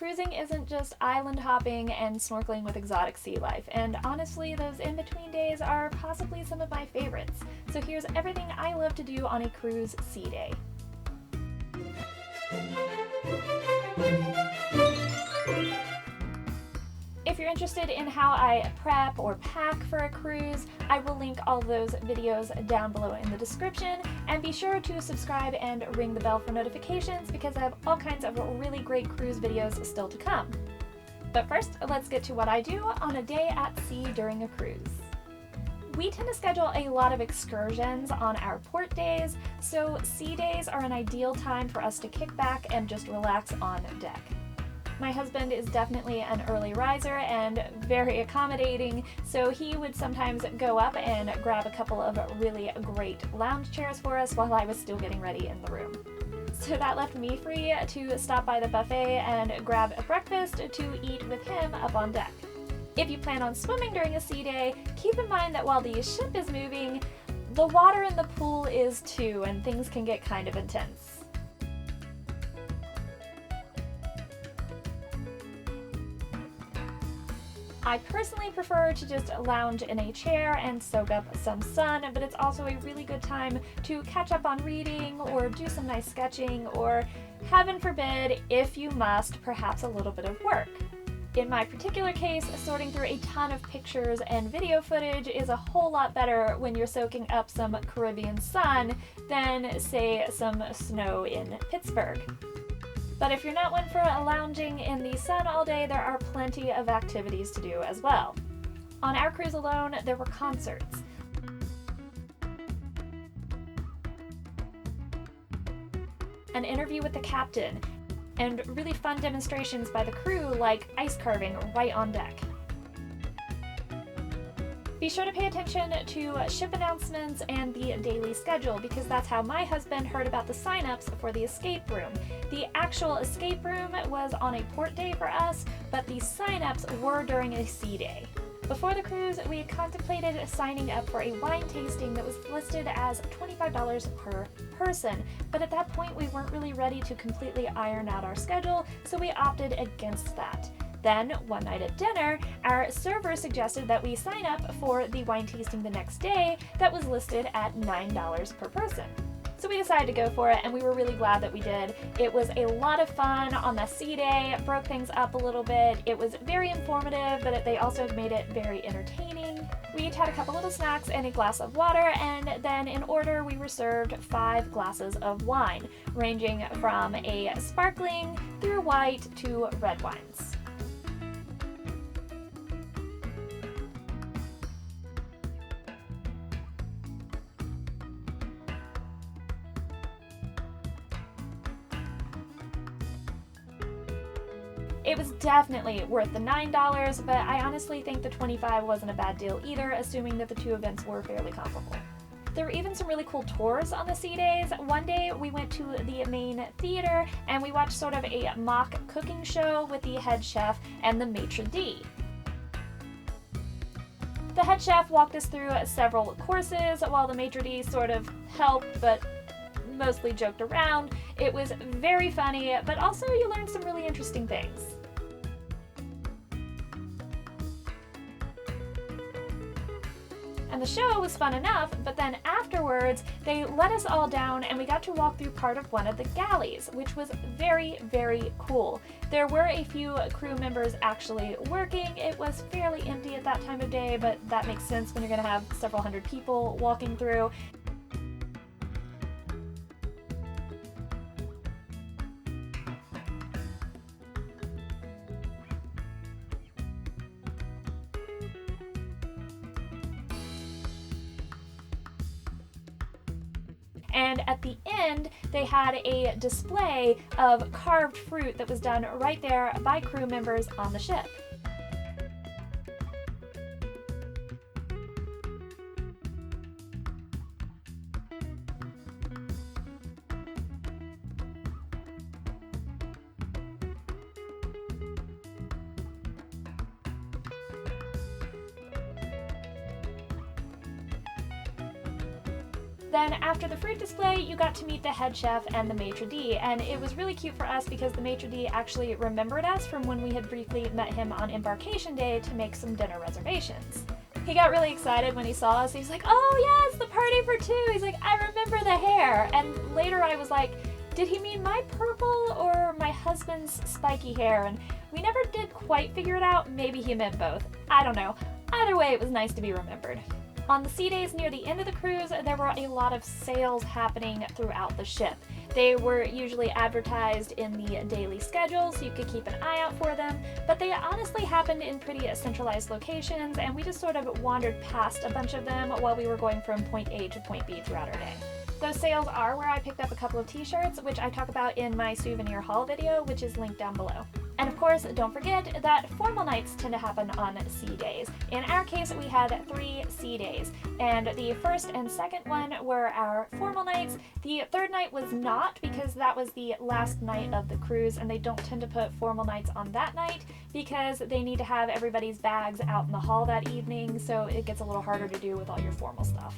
cruising isn't just island hopping and snorkeling with exotic sea life, and honestly, those in-between days are possibly some of my favorites. So here's everything I love to do on a cruise sea day. If you're interested in how I prep or pack for a cruise, I will link all those videos down below in the description, and be sure to subscribe and ring the bell for notifications because I have all kinds of really great cruise videos still to come. But first, let's get to what I do on a day at sea during a cruise. We tend to schedule a lot of excursions on our port days, so sea days are an ideal time for us to kick back and just relax on deck. My husband is definitely an early riser and very accommodating, so he would sometimes go up and grab a couple of really great lounge chairs for us while I was still getting ready in the room. So that left me free to stop by the buffet and grab a breakfast to eat with him up on deck. If you plan on swimming during a sea day, keep in mind that while the ship is moving, the water in the pool is too, and things can get kind of intense. I personally prefer to just lounge in a chair and soak up some sun, but it's also a really good time to catch up on reading or do some nice sketching or, heaven forbid, if you must, perhaps a little bit of work. In my particular case, sorting through a ton of pictures and video footage is a whole lot better when you're soaking up some Caribbean sun than, say, some snow in Pittsburgh. But if you're not one for lounging in the sun all day, there are plenty of activities to do as well. On our cruise alone, there were concerts, an interview with the captain, and really fun demonstrations by the crew like ice carving right on deck. Be sure to pay attention to ship announcements and the daily schedule because that's how my husband heard about the sign-ups for the escape room. The actual escape room was on a port day for us, but the sign-ups were during a sea day. Before the cruise, we had contemplated signing up for a wine tasting that was listed as $25 per person, but at that point we weren't really ready to completely iron out our schedule, so we opted against that. Then, one night at dinner, our server suggested that we sign up for the wine tasting the next day that was listed at $9 per person. So we decided to go for it, and we were really glad that we did. It was a lot of fun on the sea day, broke things up a little bit. It was very informative, but they also made it very entertaining. We each had a couple little snacks and a glass of water, and then in order we were served 5 glasses of wine, ranging from a sparkling through white to red wines. It was definitely worth the $9, but I honestly think the $25 wasn't a bad deal either, assuming that the two events were fairly comparable. There were even some really cool tours on the sea days. One day we went to the main theater and we watched sort of a mock cooking show with the head chef and the maitre d'. The head chef walked us through several courses while the maitre d' sort of helped but mostly joked around. It was very funny, but also you learned some really interesting things. And the show was fun enough, but then afterwards, they let us all down and we got to walk through part of one of the galleys, which was very, very cool. There were a few crew members actually working. It was fairly empty at that time of day, but that makes sense when you're gonna have several hundred people walking through. And at the end, they had a display of carved fruit that was done right there by crew members on the ship. Then after the fruit display, you got to meet the head chef and the maitre d', and it was really cute for us because the maitre d' actually remembered us from when we had briefly met him on embarkation day to make some dinner reservations. He got really excited when he saw us. He was like, "Oh yes, the party for two." He's like, "I remember the hair." And later I was like, did he mean my purple or my husband's spiky hair? And we never did quite figure it out. Maybe he meant both. I don't know. Either way, it was nice to be remembered. On the sea days near the end of the cruise, there were a lot of sales happening throughout the ship. They were usually advertised in the daily schedule, so you could keep an eye out for them, but they honestly happened in pretty centralized locations, and we just sort of wandered past a bunch of them while we were going from point A to point B throughout our day. Those sales are where I picked up a couple of t-shirts, which I talk about in my souvenir haul video, which is linked down below. And of course, don't forget that formal nights tend to happen on sea days. In our case, we had 3 sea days, and the first and second one were our formal nights. The third night was not, because that was the last night of the cruise, and they don't tend to put formal nights on that night because they need to have everybody's bags out in the hall that evening, so it gets a little harder to do with all your formal stuff.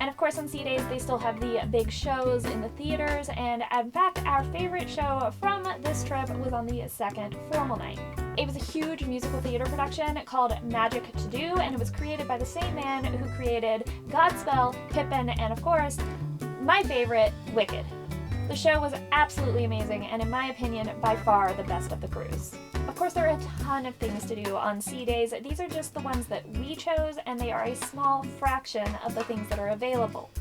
And of course on sea days they still have the big shows in the theaters, and in fact our favorite show from this trip was on the second formal night. It was a huge musical theater production called Magic to Do, and it was created by the same man who created Godspell, Pippin, and of course, my favorite, Wicked. The show was absolutely amazing, and in my opinion, by far the best of the cruise. Of course, there are a ton of things to do on sea days. These are just the ones that we chose, and they are a small fraction of the things that are available.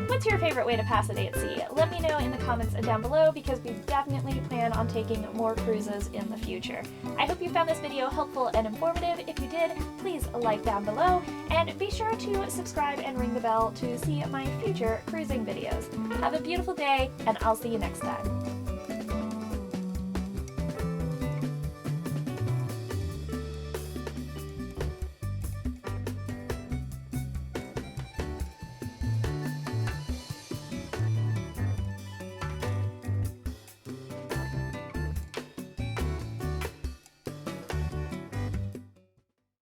What's your favorite way to pass a day at sea? Let me know in the comments down below, because we definitely plan on taking more cruises in the future. I hope you found this video helpful and informative. If you did, please like down below, and be sure to subscribe and ring the bell to see my future cruising videos. Have a beautiful day, and I'll see you next time.